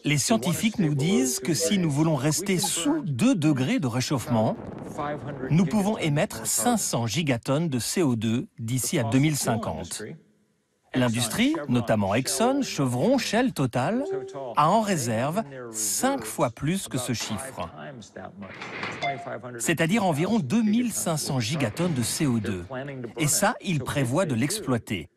Les scientifiques nous disent que si nous voulons rester sous 2 degrés de réchauffement, nous pouvons émettre 500 gigatonnes de CO2 d'ici à 2050. L'industrie, notamment Exxon, Chevron, Shell, Total, a en réserve 5 fois plus que ce chiffre, c'est-à-dire environ 2500 gigatonnes de CO2. Et ça, ils prévoient de l'exploiter.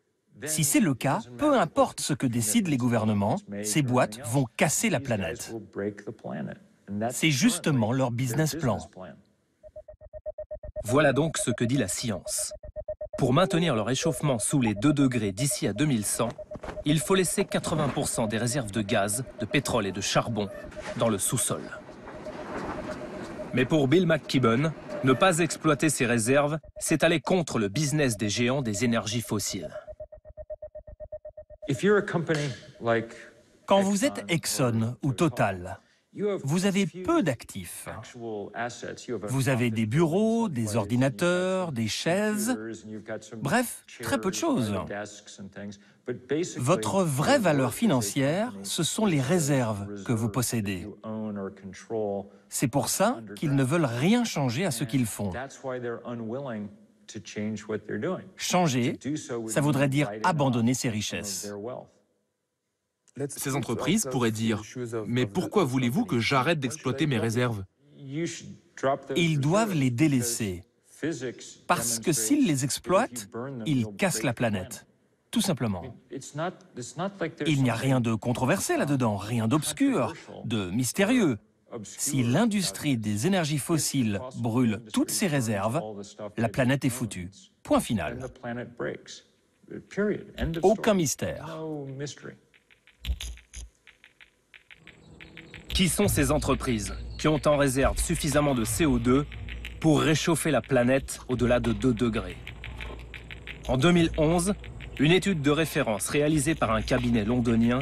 Si c'est le cas, peu importe ce que décident les gouvernements, ces boîtes vont casser la planète. C'est justement leur business plan. Voilà donc ce que dit la science. Pour maintenir le réchauffement sous les 2 degrés d'ici à 2100, il faut laisser 80% des réserves de gaz, de pétrole et de charbon dans le sous-sol. Mais pour Bill McKibben, ne pas exploiter ces réserves, c'est aller contre le business des géants des énergies fossiles. Quand vous êtes Exxon ou Total, vous avez peu d'actifs. Vous avez des bureaux, des ordinateurs, des chaises, bref, très peu de choses. Votre vraie valeur financière, ce sont les réserves que vous possédez. C'est pour ça qu'ils ne veulent rien changer à ce qu'ils font. Changer, ça voudrait dire abandonner ses richesses. Ces entreprises pourraient dire « Mais pourquoi voulez-vous que j'arrête d'exploiter mes réserves ?» Ils doivent les délaisser. Parce que s'ils les exploitent, ils cassent la planète. Tout simplement. Il n'y a rien de controversé là-dedans, rien d'obscur, de mystérieux. Si l'industrie des énergies fossiles brûle toutes ses réserves, la planète est foutue. Point final. Aucun mystère. Qui sont ces entreprises qui ont en réserve suffisamment de CO2 pour réchauffer la planète au-delà de 2 degrés? En 2011, une étude de référence réalisée par un cabinet londonien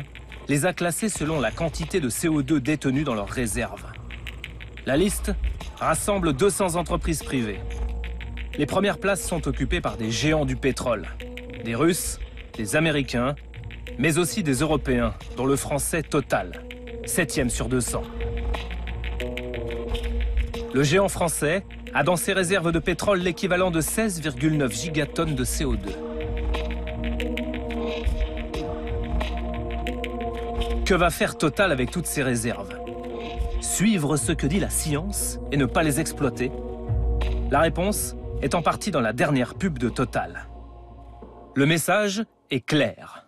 les a classées selon la quantité de CO2 détenue dans leurs réserves. La liste rassemble 200 entreprises privées. Les premières places sont occupées par des géants du pétrole, des Russes, des Américains, mais aussi des Européens, dont le français Total, 7e sur 200. Le géant français a dans ses réserves de pétrole l'équivalent de 16,9 gigatonnes de CO2. Que va faire Total avec toutes ces réserves? Suivre ce que dit la science et ne pas les exploiter? La réponse est en partie dans la dernière pub de Total. Le message est clair.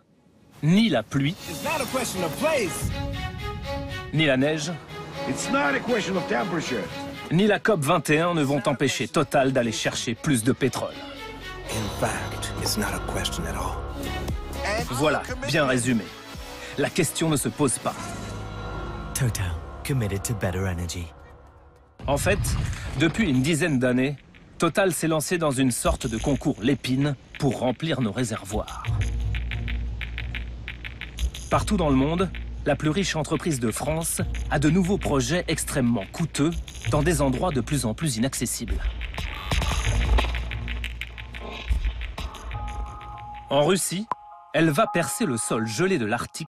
Ni la pluie, ni la neige, ni la COP 21 ne vont empêcher Total d'aller chercher plus de pétrole. Voilà, bien résumé. La question ne se pose pas. Total, committed to better energy. En fait, depuis une dizaine d'années, Total s'est lancé dans une sorte de concours Lépine pour remplir nos réservoirs. Partout dans le monde, la plus riche entreprise de France a de nouveaux projets extrêmement coûteux dans des endroits de plus en plus inaccessibles. En Russie, elle va percer le sol gelé de l'Arctique